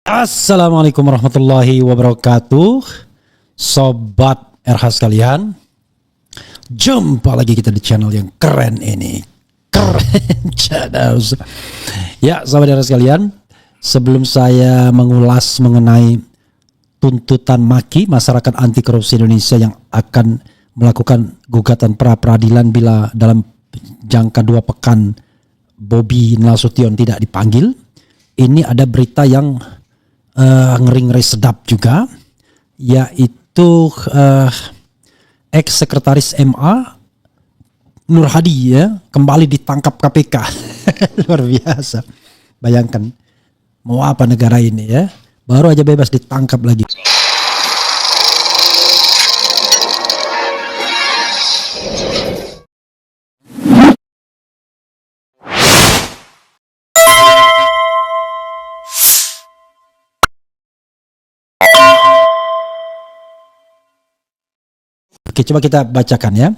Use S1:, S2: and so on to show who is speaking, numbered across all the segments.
S1: Assalamualaikum warahmatullahi wabarakatuh. Sobat RH sekalian, jumpa lagi kita di channel yang keren ini. Keren channel. Ya, sobat RH sekalian, sebelum saya mengulas mengenai tuntutan maki masyarakat anti korupsi Indonesia yang akan melakukan gugatan pra peradilan bila dalam jangka 2 pekan Bobi Nasution tidak dipanggil, ini ada berita yang ngeri-ngeri sedap juga, yaitu ex-sekretaris MA Nur Hadi ya kembali ditangkap KPK. Luar biasa. Bayangkan mau apa negara ini ya, baru aja bebas ditangkap lagi. Oke, coba kita bacakan ya.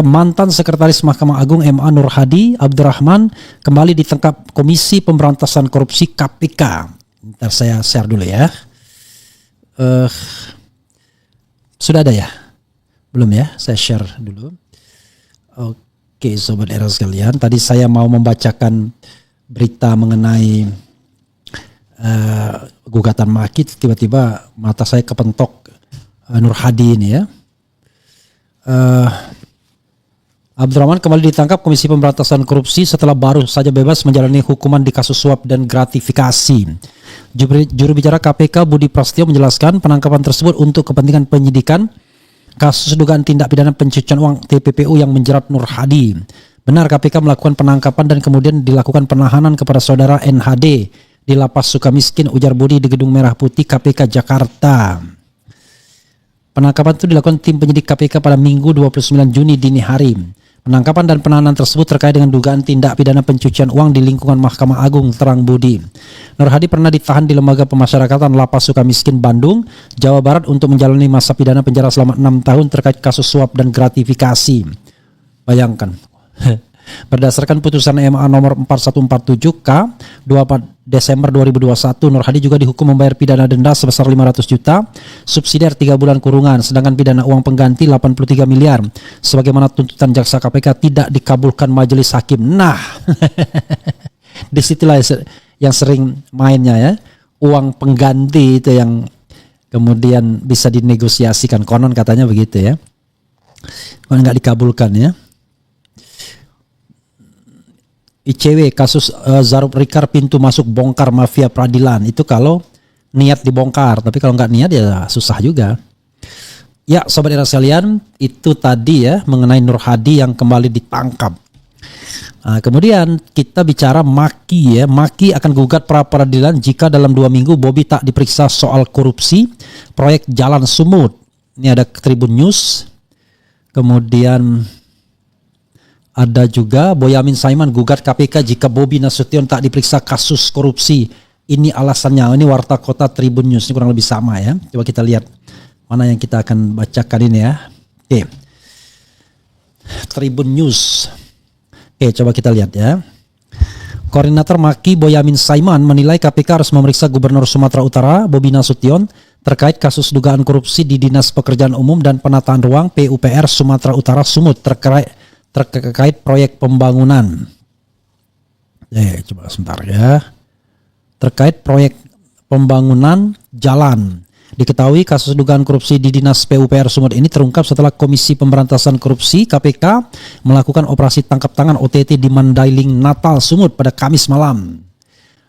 S1: Mantan Sekretaris Mahkamah Agung MA Nur Hadi Abdurrahman kembali ditangkap Komisi Pemberantasan Korupsi KPK. Ntar saya share dulu ya. Sudah ada ya? Belum ya? Saya share dulu. Oke, sobat era sekalian, tadi saya mau membacakan berita mengenai gugatan maki, tiba-tiba mata saya kepentok Nur Hadi ini ya. Abdurrahman kembali ditangkap Komisi Pemberantasan Korupsi setelah baru saja bebas menjalani hukuman di kasus suap dan gratifikasi. Juru bicara KPK Budi Prasetyo menjelaskan penangkapan tersebut untuk kepentingan penyidikan kasus dugaan tindak pidana pencucian uang TPPU yang menjerat Nur Hadi. Benar, KPK melakukan penangkapan dan kemudian dilakukan penahanan kepada saudara NHD di Lapas Sukamiskin, ujar Budi di Gedung Merah Putih KPK Jakarta. Penangkapan itu dilakukan tim penyidik KPK pada Minggu 29 Juni dini hari. Penangkapan dan penahanan tersebut terkait dengan dugaan tindak pidana pencucian uang di lingkungan Mahkamah Agung, terang Budi. Nur Hadi pernah ditahan di Lembaga Pemasyarakatan Lapas Sukamiskin, Bandung, Jawa Barat untuk menjalani masa pidana penjara selama 6 tahun terkait kasus suap dan gratifikasi. Bayangkan. Berdasarkan putusan MA nomor 4147K 24 Desember 2021, Nur Hadi juga dihukum membayar pidana denda sebesar 500 juta, subsidiar 3 bulan kurungan, sedangkan pidana uang pengganti 83 miliar sebagaimana tuntutan jaksa KPK tidak dikabulkan majelis hakim. Nah, disitulah yang sering mainnya ya, uang pengganti itu yang kemudian bisa dinegosiasikan, konon katanya begitu ya, kalau nggak dikabulkan ya. ICW kasus Zarub Rikar pintu masuk bongkar mafia peradilan, itu kalau niat dibongkar, tapi kalau nggak niat ya susah juga. Ya, sobat era sekalian, itu tadi ya mengenai Nur Hadi yang kembali ditangkap. Kemudian kita bicara maki ya, maki akan gugat pra peradilan jika dalam 2 minggu Bobi tak diperiksa soal korupsi proyek Jalan Sumut. Ini ada Tribun News. Kemudian ada juga Boyamin Saiman gugat KPK jika Bobi Nasution tak diperiksa kasus korupsi. Ini alasannya. Ini Warta Kota Tribun News. Ini kurang lebih sama ya. Coba kita lihat mana yang kita akan bacakan ini ya. Oke. Tribun News. Oke, coba kita lihat ya. Koordinator Maki Boyamin Saiman menilai KPK harus memeriksa Gubernur Sumatera Utara Bobi Nasution terkait kasus dugaan korupsi di Dinas Pekerjaan Umum dan Penataan Ruang PUPR Sumatera Utara Sumut terkait proyek pembangunan. Coba sebentar ya. Terkait proyek pembangunan jalan. Diketahui kasus dugaan korupsi di Dinas PUPR Sumut ini terungkap setelah Komisi Pemberantasan Korupsi KPK melakukan operasi tangkap tangan OTT di Mandailing, Natal, Sumut pada Kamis malam.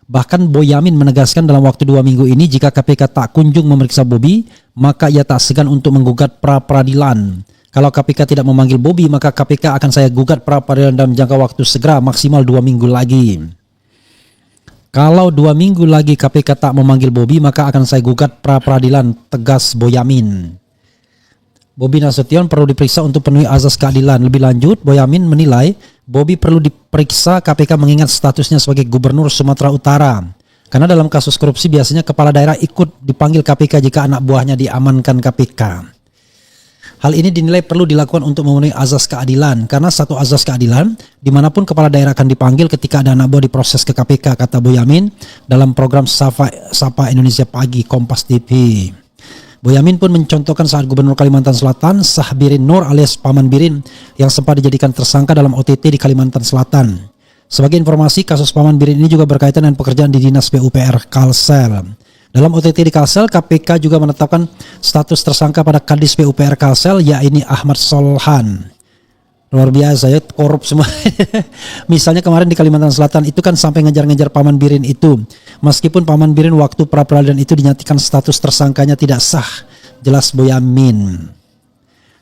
S1: Bahkan Boyamin menegaskan dalam waktu 2 minggu ini jika KPK tak kunjung memeriksa Bobi, maka ia tak segan untuk menggugat pra peradilan. Kalau KPK tidak memanggil Bobi, maka KPK akan saya gugat pra peradilan dalam jangka waktu segera, maksimal 2 minggu lagi. Kalau 2 minggu lagi KPK tak memanggil Bobi, maka akan saya gugat pra peradilan, tegas Boyamin. Bobi Nasution perlu diperiksa untuk penuhi azas keadilan. Lebih lanjut, Boyamin menilai Bobi perlu diperiksa KPK mengingat statusnya sebagai Gubernur Sumatera Utara. Karena dalam kasus korupsi biasanya kepala daerah ikut dipanggil KPK jika anak buahnya diamankan KPK. Hal ini dinilai perlu dilakukan untuk memenuhi azas keadilan, karena satu azas keadilan dimanapun kepala daerah akan dipanggil ketika ada anak buah diproses ke KPK, kata Boyamin dalam program Sapa Indonesia Pagi Kompas TV. Boyamin pun mencontohkan saat Gubernur Kalimantan Selatan Sahbirin Nur alias Paman Birin yang sempat dijadikan tersangka dalam OTT di Kalimantan Selatan. Sebagai informasi, kasus Paman Birin ini juga berkaitan dengan pekerjaan di Dinas PUPR Kalsel. Dalam OTT di Kalsel, KPK juga menetapkan status tersangka pada Kadis PUPR Kalsel, yakni Ahmad Solhan. Luar biasa ya, korup semua. Misalnya kemarin di Kalimantan Selatan itu kan sampai ngejar-ngejar Paman Birin itu. Meskipun Paman Birin waktu pra-peradilan itu dinyatakan status tersangkanya tidak sah, jelas Boyamin.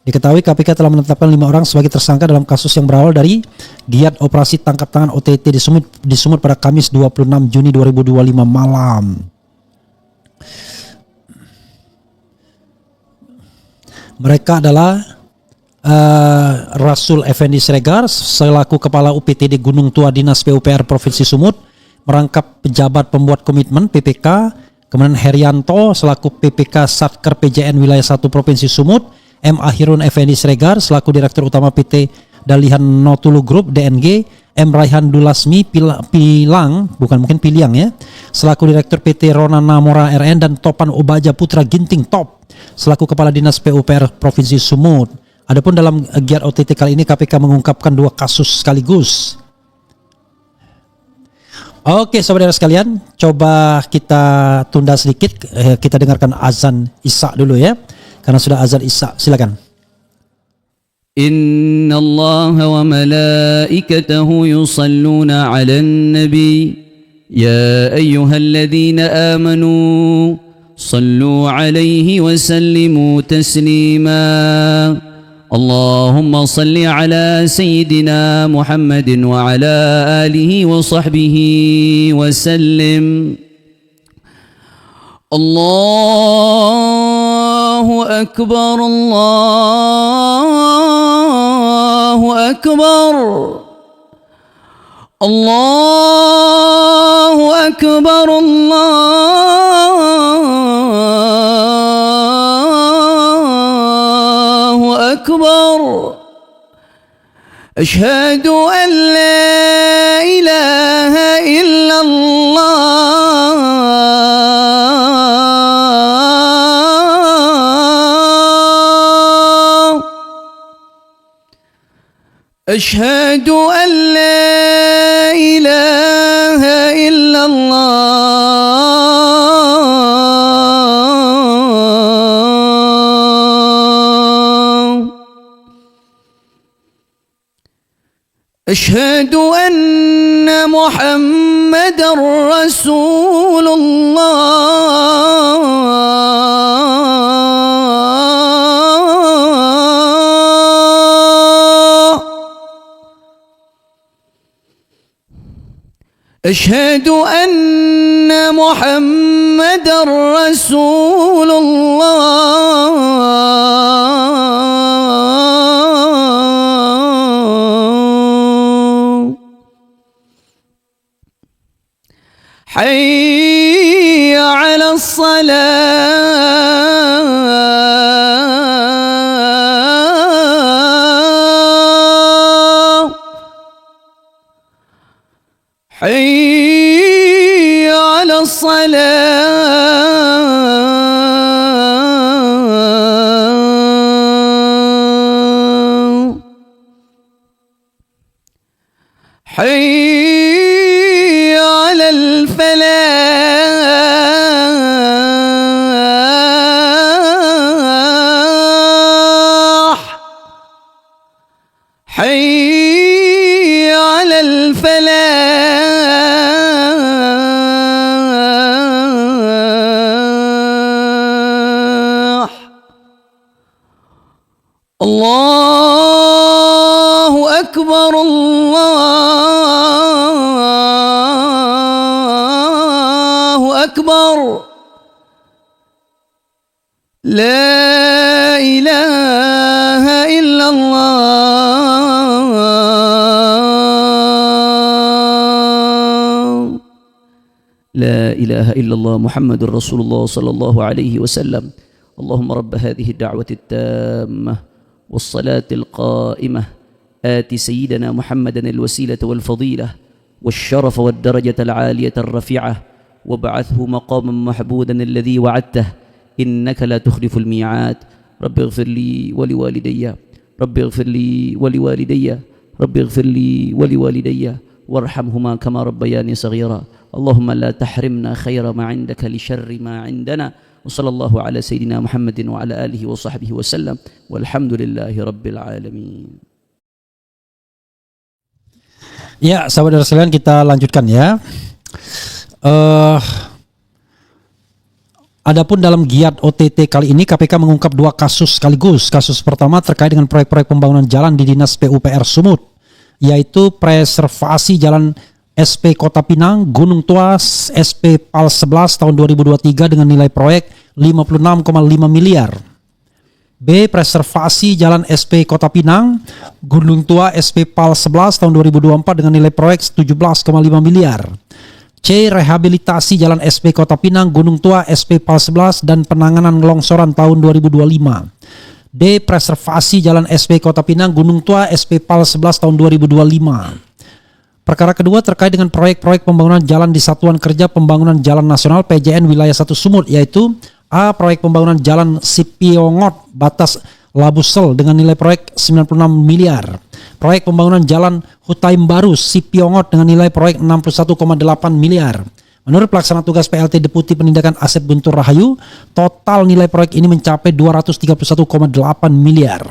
S1: Diketahui KPK telah menetapkan 5 orang sebagai tersangka dalam kasus yang berawal dari giat operasi tangkap tangan OTT di Sumut pada Kamis 26 Juni 2025 malam. Mereka adalah Rasul Effendi Siregar selaku Kepala UPTD Gunung Tua Dinas PUPR Provinsi Sumut, merangkap pejabat pembuat komitmen PPK, kemudian Herianto selaku PPK Satker PJN Wilayah 1 Provinsi Sumut, M. Ahirun Effendi Siregar selaku Direktur Utama PT Dalihan Notulu Group DNG, M. Raihan Dulasmi Piliang ya, selaku Direktur PT Rona Namora RN, dan Topan Obaja Putra Ginting Top selaku Kepala Dinas PUPR Provinsi Sumut. Adapun dalam giat OTT kali ini KPK mengungkapkan 2 kasus sekaligus. Oke saudara sekalian, coba kita tunda sedikit, kita dengarkan azan Isya dulu ya, karena sudah azan Isya. Silakan.
S2: Inna Allah wa malaikatahu yusalluna 'alan nabi ya ayyuhalladzina amanu sallu 'alaihi wa sallimu taslima. اللهم صل على سيدنا محمد وعلى آله وصحبه وسلم. الله أكبر الله أكبر الله أكبر الله أكبر. أشهد أن لا إله إلا الله. أشهد أن لا إله إلا الله. أشهد أن محمد رسول الله. أشهد أن محمد رسول الله. حي على الصلاة. حي على الصلاة. حي على الفلاح. حي على الفلاح. الله أكبر الله أكبر. لا إله إلا الله. لا إله إلا الله محمد رسول الله صلى الله عليه وسلم. اللهم رب هذه الدعوة التامة والصلاة القائمة آت سيدنا محمدا الوسيلة والفضيلة والشرف والدرجة العالية الرفيعة وابعثه مقاما محمودا الذي وعدته إنك لا تخلف الميعاد رب اغفر لي ولوالدي رب اغفر لي ولوالدي رب اغفر لي ولوالدي وارحمهما كما ربياني صغيرا اللهم لا تحرمنا خير ما عندك لشر ما عندنا وصلى الله على سيدنا محمد وعلى آله وصحبه وسلم والحمد لله رب العالمين.
S1: Ya, sahabat sekalian, kita lanjutkan ya. Adapun dalam giat OTT kali ini KPK mengungkap 2 kasus sekaligus. Kasus pertama terkait dengan proyek-proyek pembangunan jalan di Dinas PUPR Sumut, yaitu preservasi jalan SP Kota Pinang, Gunung Tua, SP PAL 11 tahun 2023 dengan nilai proyek 56,5 miliar. B. Preservasi jalan SP Kota Pinang, Gunung Tua, SP PAL 11 tahun 2024 dengan nilai proyek 17,5 miliar. C. Rehabilitasi jalan SP Kota Pinang, Gunung Tua, SP PAL 11 dan penanganan longsoran tahun 2025. D. Preservasi jalan SP Kota Pinang, Gunung Tua, SP PAL 11 tahun 2025. Perkara kedua terkait dengan proyek-proyek pembangunan jalan di Satuan Kerja Pembangunan Jalan Nasional PJN Wilayah 1 Sumut, yaitu A. Proyek pembangunan jalan Sipiongot Batas Labusel dengan nilai proyek 96 miliar. Proyek pembangunan jalan Hutaim Baru Sipiongot dengan nilai proyek 61,8 miliar. Menurut pelaksana tugas PLT Deputi Penindakan Asep Guntur Rahayu, total nilai proyek ini mencapai 231,8 miliar.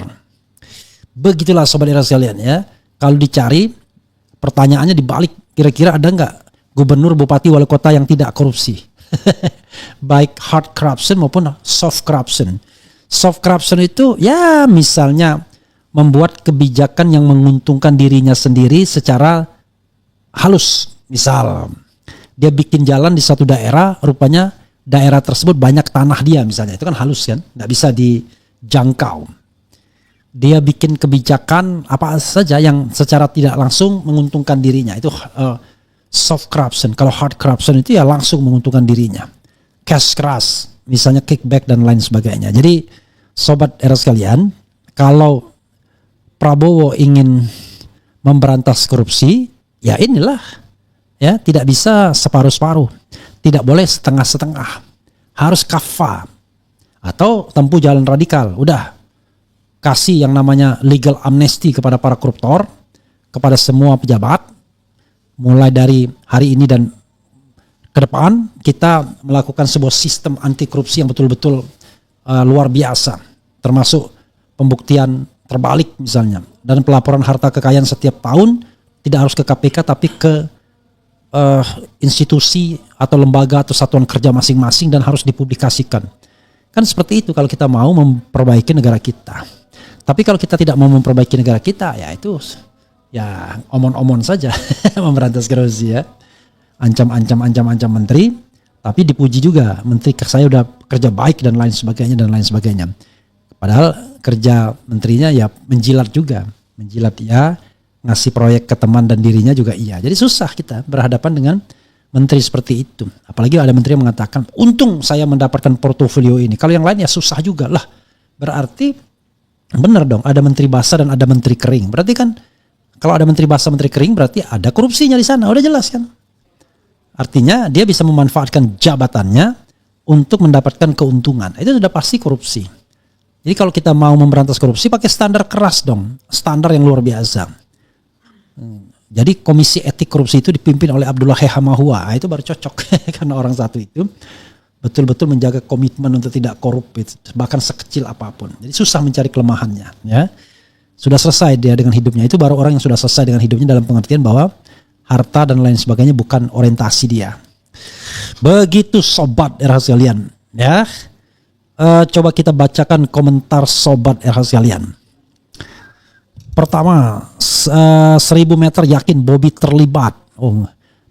S1: Begitulah sobat era sekalian ya. Kalau dicari, pertanyaannya dibalik, kira-kira ada nggak gubernur, bupati, wali kota yang tidak korupsi? Baik hard corruption maupun soft corruption. Soft corruption itu ya misalnya membuat kebijakan yang menguntungkan dirinya sendiri secara halus. Misal dia bikin jalan di satu daerah, rupanya daerah tersebut banyak tanah dia misalnya, itu kan halus kan, nggak bisa dijangkau. Dia bikin kebijakan apa saja yang secara tidak langsung menguntungkan dirinya, itu soft corruption. Kalau hard corruption itu ya langsung menguntungkan dirinya, cash keras, misalnya kickback dan lain sebagainya. Jadi sobat era sekalian, kalau Prabowo ingin memberantas korupsi, ya inilah ya, tidak bisa separuh-separuh, tidak boleh setengah-setengah, harus kafah atau tempuh jalan radikal. Udah kasih yang namanya legal amnesty kepada para koruptor, kepada semua pejabat. Mulai dari hari ini dan ke depan kita melakukan sebuah sistem anti korupsi yang betul-betul luar biasa, termasuk pembuktian terbalik misalnya, dan pelaporan harta kekayaan setiap tahun tidak harus ke KPK tapi ke institusi atau lembaga atau satuan kerja masing-masing dan harus dipublikasikan. Kan seperti itu kalau kita mau memperbaiki negara kita. Tapi kalau kita tidak mau memperbaiki negara kita, ya itu ya omon-omon saja memberantas korupsi ya. Ancam menteri, tapi dipuji juga menteri saya udah kerja baik dan lain sebagainya. Padahal kerja menterinya ya menjilat ya, ngasih proyek ke teman dan dirinya juga iya. Jadi susah kita berhadapan dengan menteri seperti itu. Apalagi ada menteri yang mengatakan, untung saya mendapatkan portofolio ini. Kalau yang lain ya susah juga lah. Berarti benar dong, ada menteri basah dan ada menteri kering. Berarti kan kalau ada menteri basah, menteri kering berarti ada korupsinya di sana. Udah jelas kan? Artinya dia bisa memanfaatkan jabatannya untuk mendapatkan keuntungan. Itu sudah pasti korupsi. Jadi kalau kita mau memberantas korupsi pakai standar keras dong, standar yang luar biasa. Jadi komisi etik korupsi itu dipimpin oleh Abdullah Hehamahua, itu baru cocok karena orang satu itu betul-betul menjaga komitmen untuk tidak korup, bahkan sekecil apapun. Jadi susah mencari kelemahannya. Ya, sudah selesai dia dengan hidupnya, itu baru orang yang sudah selesai dengan hidupnya dalam pengertian bahwa harta dan lain sebagainya bukan orientasi dia. Begitu sobat era sekalian. Ya. Coba kita bacakan komentar sobat RH sekalian. Pertama, 1000 meter yakin Bobi terlibat.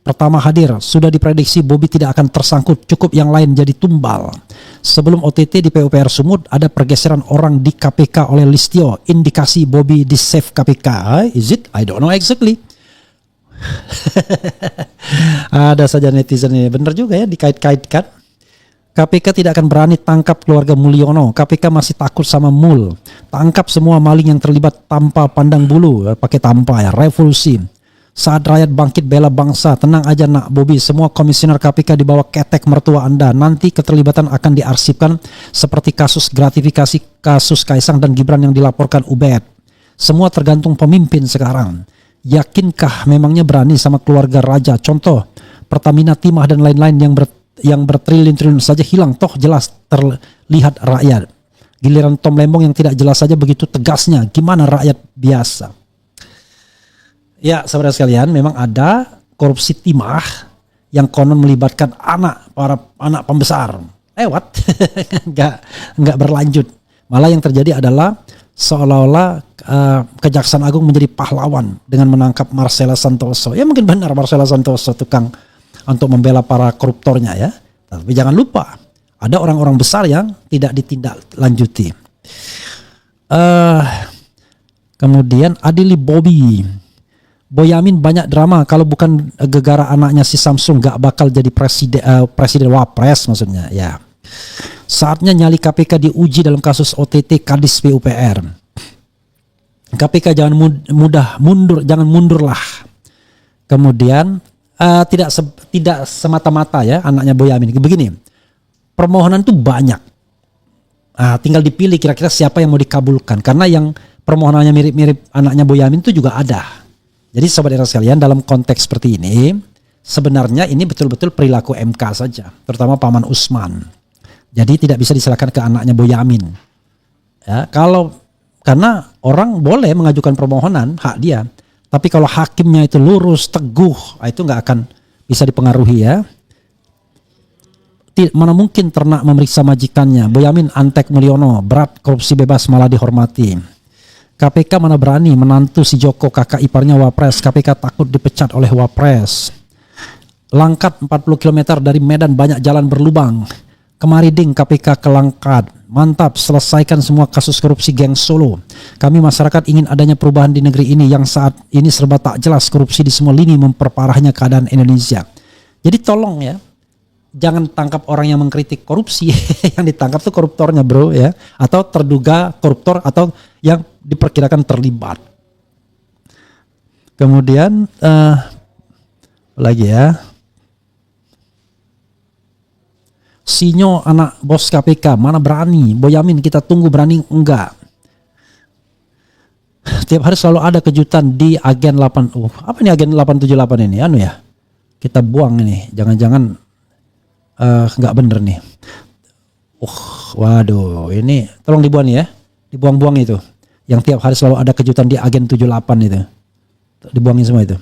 S1: Pertama hadir, sudah diprediksi Bobi tidak akan tersangkut, cukup yang lain jadi tumbal. Sebelum OTT di PUPR Sumut ada pergeseran orang di KPK oleh Listio, indikasi Bobi di save KPK. Is it? I don't know exactly. Ada saja netizen ini, benar juga ya dikait-kaitkan. KPK tidak akan berani tangkap keluarga Mulyono. KPK masih takut sama Mul. Tangkap semua maling yang terlibat tanpa pandang bulu. Pakai tanpa ya. Revolusi. Saat rakyat bangkit bela bangsa. Tenang aja nak Bobi. Semua komisioner KPK dibawa ketek mertua Anda. Nanti keterlibatan akan diarsipkan seperti kasus gratifikasi kasus Kaisang dan Gibran yang dilaporkan Ubed. Semua tergantung pemimpin sekarang. Yakinkah memangnya berani sama keluarga raja? Contoh Pertamina, Timah dan lain-lain yang bertriliun-triliun saja hilang, toh jelas terlihat rakyat. Giliran Tom Lembong yang tidak jelas saja begitu tegasnya, gimana rakyat biasa? Ya, saudara sekalian, memang ada korupsi timah yang konon melibatkan para anak pembesar. Lewat, nggak berlanjut. Malah yang terjadi adalah seolah-olah Kejaksaan Agung menjadi pahlawan dengan menangkap Marcella Santoso. Ya mungkin benar Marcella Santoso tukang untuk membela para koruptornya ya. Tapi jangan lupa ada orang-orang besar yang tidak ditindaklanjuti. Kemudian Adili Bobby. Boyamin banyak drama, kalau bukan gegara anaknya si Samsung gak bakal jadi presiden wapres maksudnya ya. Saatnya nyali KPK diuji dalam kasus OTT Kadis PUPR. KPK jangan jangan mundurlah. Kemudian tidak semata-mata ya anaknya Boyamin. Begini, permohonan itu banyak. Tinggal dipilih kira-kira siapa yang mau dikabulkan. Karena yang permohonannya mirip-mirip anaknya Boyamin itu juga ada. Jadi sahabat era sekalian, dalam konteks seperti ini, sebenarnya ini betul-betul perilaku MK saja. Terutama Paman Usman. Jadi tidak bisa diserahkan ke anaknya Boyamin. Ya, karena orang boleh mengajukan permohonan, hak dia. Tapi kalau hakimnya itu lurus, teguh, itu nggak akan bisa dipengaruhi ya. Mana mungkin ternak memeriksa majikannya. Boyamin antek Mulyono, berat korupsi bebas malah dihormati. KPK mana berani menantu si Joko kakak iparnya Wapres. KPK takut dipecat oleh Wapres. Langkat 40 km dari Medan banyak jalan berlubang. Kemari ding KPK ke Langkat. Mantap, selesaikan semua kasus korupsi geng Solo. Kami masyarakat ingin adanya perubahan di negeri ini yang saat ini serba tak jelas. Korupsi di semua lini memperparahnya keadaan Indonesia. Jadi tolong ya, jangan tangkap orang yang mengkritik korupsi. Yang ditangkap tuh koruptornya bro ya. Atau terduga koruptor atau yang diperkirakan terlibat. Kemudian lagi ya. Sinyo anak bos KPK mana berani? Boyamin kita tunggu berani enggak? Tiap hari selalu ada kejutan di agen 8. Apa nih agen 878 ini? Anu ya. Kita buang ini. Jangan-jangan enggak bener nih. Waduh, ini tolong dibuang ya. Dibuang-buang itu. Yang tiap hari selalu ada kejutan di agen 78 itu. Dibuangin semua itu.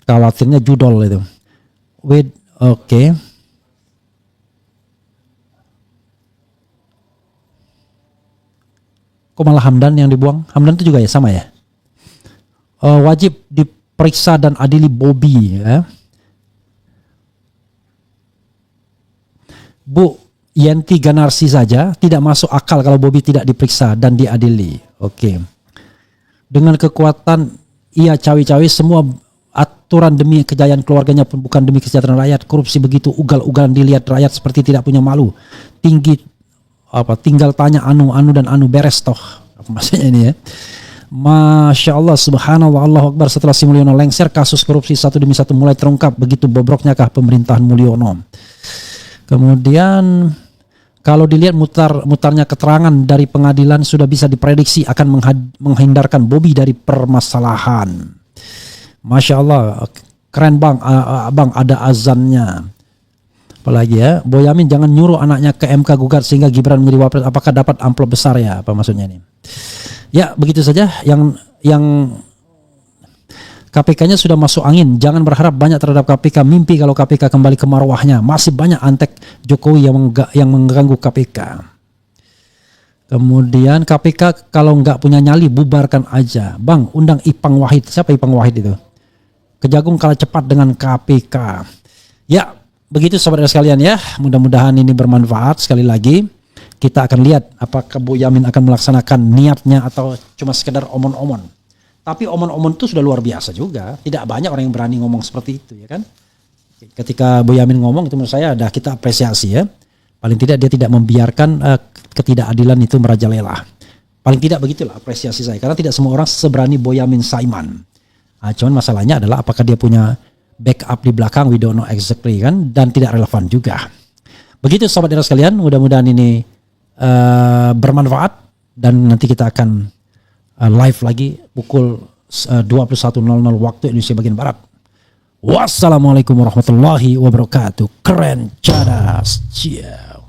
S1: Khawatirnya judol itu. Oke. Kok malah Hamdan yang dibuang? Hamdan itu juga ya sama ya. Wajib diperiksa dan adili Bobi ya. Bu Yenti Ganarsi saja tidak masuk akal kalau Bobi tidak diperiksa dan diadili. Oke. Dengan kekuatan ia cawi-cawi semua aturan demi kejayaan keluarganya pun bukan demi kesejahteraan rakyat. Korupsi begitu ugal-ugalan dilihat rakyat seperti tidak punya malu. Tinggal tanya anu dan anu beres toh. Apa maksudnya ini ya? Masya Allah, subhanallah, Allahu Akbar. Setelah si Mulyono lengser, kasus korupsi satu demi satu mulai terungkap. Begitu bobroknya kah pemerintahan Mulyono. Kemudian kalau dilihat mutarnya keterangan dari pengadilan sudah bisa diprediksi akan menghindarkan Bobi dari permasalahan. Masya Allah, keren bang, abang ada azannya. Apalagi ya, Boyamin jangan nyuruh anaknya ke MK gugat sehingga Gibran menjadi wapres. Apakah dapat amplop besar ya? Apa maksudnya ini? Ya begitu saja yang KPK-nya sudah masuk angin. Jangan berharap banyak terhadap KPK. Mimpi kalau KPK kembali ke marwahnya. Masih banyak antek Jokowi yang mengganggu KPK. Kemudian KPK kalau nggak punya nyali bubarkan aja. Bang, undang Ipang Wahid. Siapa Ipang Wahid itu? Kejagung kalah cepat dengan KPK. Ya, begitu sahabat sekalian ya. Mudah-mudahan ini bermanfaat. Sekali lagi kita akan lihat apakah Boyamin akan melaksanakan niatnya atau cuma sekedar omon-omon. Tapi omon-omon itu sudah luar biasa juga. Tidak banyak orang yang berani ngomong seperti itu ya kan. Ketika Boyamin ngomong itu menurut saya kita apresiasi ya. Paling tidak dia tidak membiarkan ketidakadilan itu merajalela. Paling tidak begitulah apresiasi saya. Karena tidak semua orang seberani Boyamin Saiman. Cuman masalahnya adalah apakah dia punya backup di belakang, we don't know exactly kan. Dan tidak relevan juga. Begitu sobat era sekalian, mudah-mudahan ini bermanfaat. Dan nanti kita akan live lagi pukul 21.00 waktu Indonesia bagian Barat. Wassalamualaikum warahmatullahi wabarakatuh. Keren, cadas, ciao.